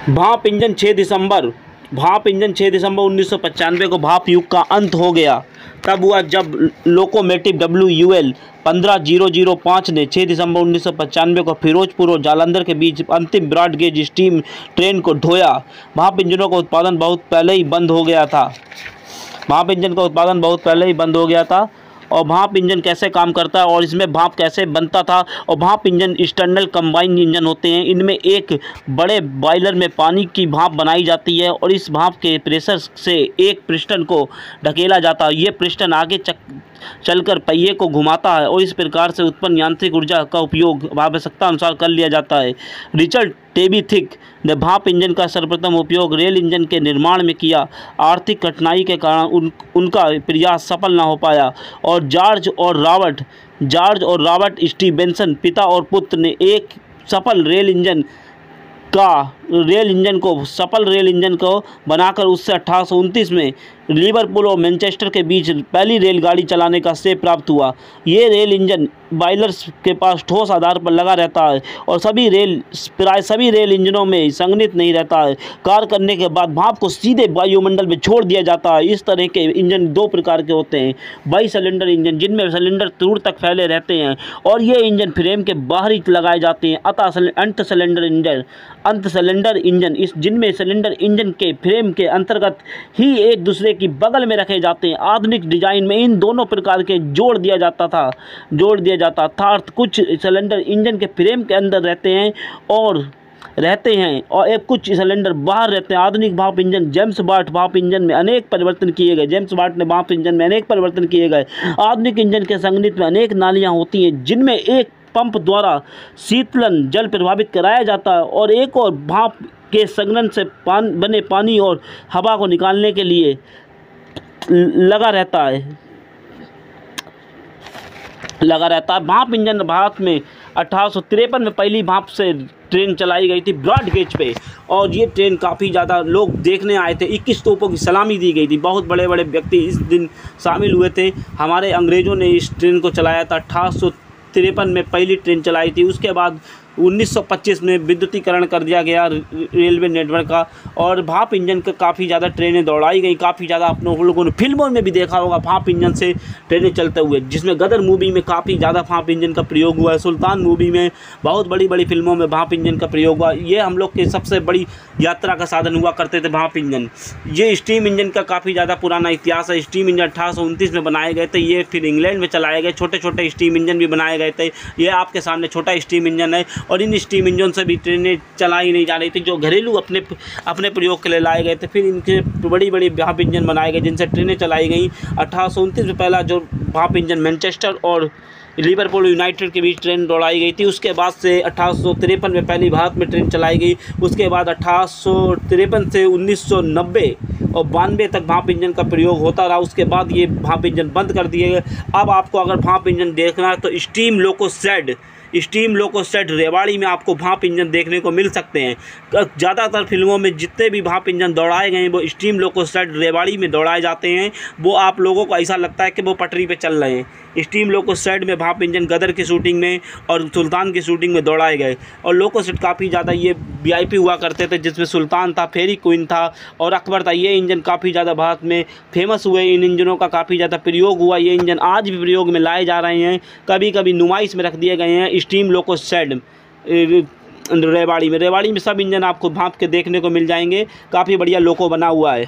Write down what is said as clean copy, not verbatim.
भाप इंजन 6 दिसंबर भाप इंजन 6 दिसंबर 1995 को भाप युग का अंत हो गया। तब हुआ जब लोकोमोटिव WUL 15005 ने 6 दिसंबर 1995 को फिरोजपुर और जालंधर के बीच अंतिम ब्रॉड गेज स्टीम ट्रेन को ढोया। भाप इंजनों का उत्पादन बहुत पहले ही बंद हो गया था। भाप इंजन का उत्पादन बहुत पहले ही बंद हो गया था। और भाप इंजन कैसे काम करता है और इसमें भाप कैसे बनता था। और भाप इंजन एक्सटर्नल कंबाइन इंजन होते हैं। इनमें एक बड़े बॉयलर में पानी की भाप बनाई जाती है और इस भाप के प्रेशर से एक पिस्टन को ढकेला जाता है। ये पिस्टन आगे चलकर पहिए को घुमाता है और इस प्रकार से उत्पन्न यांत्रिक ऊर्जा का उपयोग आवश्यकता अनुसार कर लिया जाता है। रिचर्ड टेबी-थिक ने भाप इंजन का सर्वप्रथम उपयोग रेल इंजन के निर्माण में किया। आर्थिक कठिनाई के कारण उनका प्रयास सफल न हो पाया और जॉर्ज और रॉबर्ट स्टीवेंसन पिता और पुत्र ने एक सफल रेल इंजन को बनाकर उससे 1829 में लिवरपूल और मैनचेस्टर के बीच पहली रेलगाड़ी चलाने का श्रेय प्राप्त हुआ। ये रेल इंजन बॉयलर्स के पास ठोस आधार पर लगा रहता है और प्राय सभी रेल इंजनों में संघनित नहीं रहता है। कार्य करने के बाद भाप को सीधे वायुमंडल में छोड़ दिया जाता है। इस तरह के इंजन दो प्रकार के होते हैं। बाई सिलेंडर इंजन, जिनमें सिलेंडर दूर तक फैले रहते हैं और ये इंजन फ्रेम के बाहरी लगाए जाते हैं। अंत सिलेंडर इंजन जिनमें सिलेंडर इंजन के फ्रेम के अंतर्गत ही एक दूसरे की बगल में रखे जाते हैं। आधुनिक डिजाइन में इन दोनों प्रकार के जोड़ दिया जाता था। कुछ सिलेंडर इंजन के फ्रेम के अंदर रहते हैं और एक कुछ सिलेंडर बाहर रहते हैं। आधुनिक भाप इंजन जेम्स वाट भाप इंजन में अनेक परिवर्तन किए गए। आधुनिक इंजन के संघनित में अनेक नालियां होती हैं जिनमें एक पंप द्वारा शीतलन जल प्रभावित कराया जाता है और एक और भाप के संघनन से बने पानी और हवा को निकालने के लिए लगा रहता है। भाप इंजन भारत में 1853 में पहली भाप से ट्रेन चलाई गई थी ब्रॉड गेज पे और ये ट्रेन काफ़ी ज़्यादा लोग देखने आए थे। 21 तोपों की सलामी दी गई थी। बहुत बड़े बड़े व्यक्ति इस दिन शामिल हुए थे। हमारे अंग्रेज़ों ने इस ट्रेन को चलाया था। 1853 में पहली ट्रेन चलाई थी। उसके बाद 1925 में विद्युतीकरण कर दिया गया रेलवे नेटवर्क का और भाप इंजन का काफ़ी ज़्यादा ट्रेनें दौड़ाई गई। काफ़ी ज़्यादा अपने लोगों ने फिल्मों में भी देखा होगा भाप इंजन से ट्रेनें चलते हुए, जिसमें गदर मूवी में काफ़ी ज़्यादा भाप इंजन का प्रयोग हुआ है। सुल्तान मूवी में, बहुत बड़ी बड़ी फिल्मों में भाप इंजन का प्रयोग हुआ। ये हम लोग की सबसे बड़ी यात्रा का साधन हुआ करते थे भाप इंजन। ये स्टीम इंजन का काफ़ी ज़्यादा पुराना इतिहास है। स्टीम इंजन 1829 में बनाए गए थे। ये फिर इंग्लैंड में चलाए गए। छोटे छोटे स्टीम इंजन भी बनाए गए थे। ये आपके सामने छोटा स्टीम इंजन है और इन स्टीम इंजन से भी ट्रेनें चलाई नहीं जा रही थी, जो घरेलू अपने प्रयोग के लिए लाए गए थे। फिर इनके बड़ी बड़ी भाप इंजन बनाए गए जिनसे ट्रेनें चलाई गई। 1829 में पहला जो भाप इंजन मैनचेस्टर और लिवरपूल यूनाइटेड के बीच ट्रेन दौड़ाई गई थी। उसके बाद से 1853 में पहली भारत में ट्रेन चलाई गई। उसके बाद 1853 से 1990 और 92 तक भाप इंजन का प्रयोग होता रहा। उसके बाद ये भाप इंजन बंद कर दिए गए। अब आपको अगर भाप इंजन देखना है तो स्टीम लोको सेट रेवाड़ी में आपको भाप इंजन देखने को मिल सकते हैं। ज़्यादातर फिल्मों में जितने भी भाप इंजन दौड़ाए गए हैं वो स्टीम लोको सेट रेवाड़ी में दौड़ाए जाते हैं। वो आप लोगों को ऐसा लगता है कि वो पटरी पे चल रहे हैं। स्टीम लोको सेट में भाप इंजन गदर की शूटिंग में और सुल्तान की शूटिंग में दौड़ाए गए। और लोको सेट काफ़ी ज़्यादा ये VIP हुआ करते थे, जिसमें सुल्तान था, फेरी क्वीन था और अकबर था। ये इंजन काफ़ी ज़्यादा भारत में फेमस हुए। इन इंजनों का काफ़ी ज़्यादा प्रयोग हुआ। ये इंजन आज भी प्रयोग में लाए जा रहे हैं। कभी कभी नुमाइश में रख दिए गए हैं। स्टीम लोको सेट रेवाड़ी में सब इंजन आपको भाप के देखने को मिल जाएंगे। काफ़ी बढ़िया लोको बना हुआ है।